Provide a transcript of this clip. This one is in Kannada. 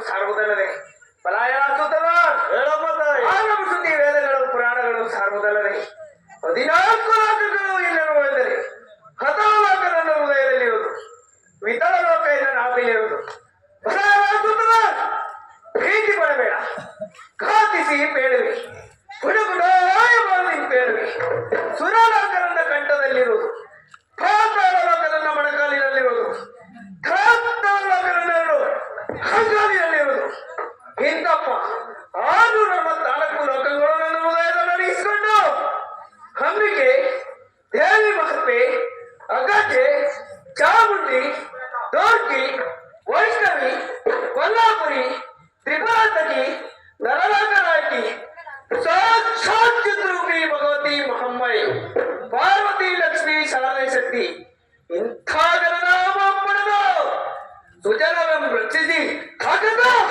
ಸಾರುವುದಲ್ಲದೆ ಪಲಾಯನಾಸುತ್ತದ ಹೇಳಮ್ಮ ತಾಯಿ. ಆಗಮ ಸುದ್ದಿ ವೇದಗಳು ಪುರಾಣಗಳು ಸಾರುವುದಲ್ಲದೆ 14 ಲೋಕಗಳು ಇಲ್ಲಿರುವುದೆಂದರೆ ಹತವ ಲೋಕ ನನ್ನ ಹೃದಯದಲ್ಲಿರುವುದು, ವಿತಳ ಲೋಕ ನನ್ನ ನಾಭಿಲಿರುವುದು. ಪಲಾಯನಾಸುತ್ತದ ಪ್ರೀತಿ ಪಡಬೇಡ, ಕಾತಿಸಿ ಬೇಡುವೆ, ಗುಡುಗುಡಾಯ ಬಾಳಿ ಬೇಡುವೆ. ಸುರಲೋಕ ನನ್ನ ಕಂಠದಲ್ಲಿರುವುದು, ಪಾತಾಳ ಲೋಕ ನನ್ನ ಮೊಣಕಾಲಿನಲ್ಲಿರುವುದು, ಧಾತಾಳ ಲೋಕ ನನ್ನ ಅಂಗಾಲಿನಲ್ಲಿರುವುದು. ಇಂತಪ್ಪ 644 ಲೋಕಗಳು ನನ್ನ ಹೃದಯದಲ್ಲಿ ನಡೆಸಿಕೊಂಡು ಅಂಬಿಕೆ, ದೇವಿ ಮಹತ್ವೆ, ಅಗಜೆ, ಚಾಮುಂಡಿ, ದೋರ್ಕಿ, ವೈಷ್ಣವಿ, ಕೊಲ್ಲಾಪುರಿ, ತ್ರಿಪುರಾತಕಿ, ನರಲೋಕನಾಯಕಿ, ಸಾಕ್ಷಾತ್ ಚಿತ್ರೂಪಿ ಭಗವತಿ ಮಹಮ್ಮಯಿ, ಪಾರ್ವತಿ ಲಕ್ಷ್ಮಿ ಶಾರದೆ ಶಕ್ತಿ ಇಂಥ ಜನನಾಮ ಪಡೆದು ಸುಜನರನ್ನು ರಕ್ಷಿಸಿ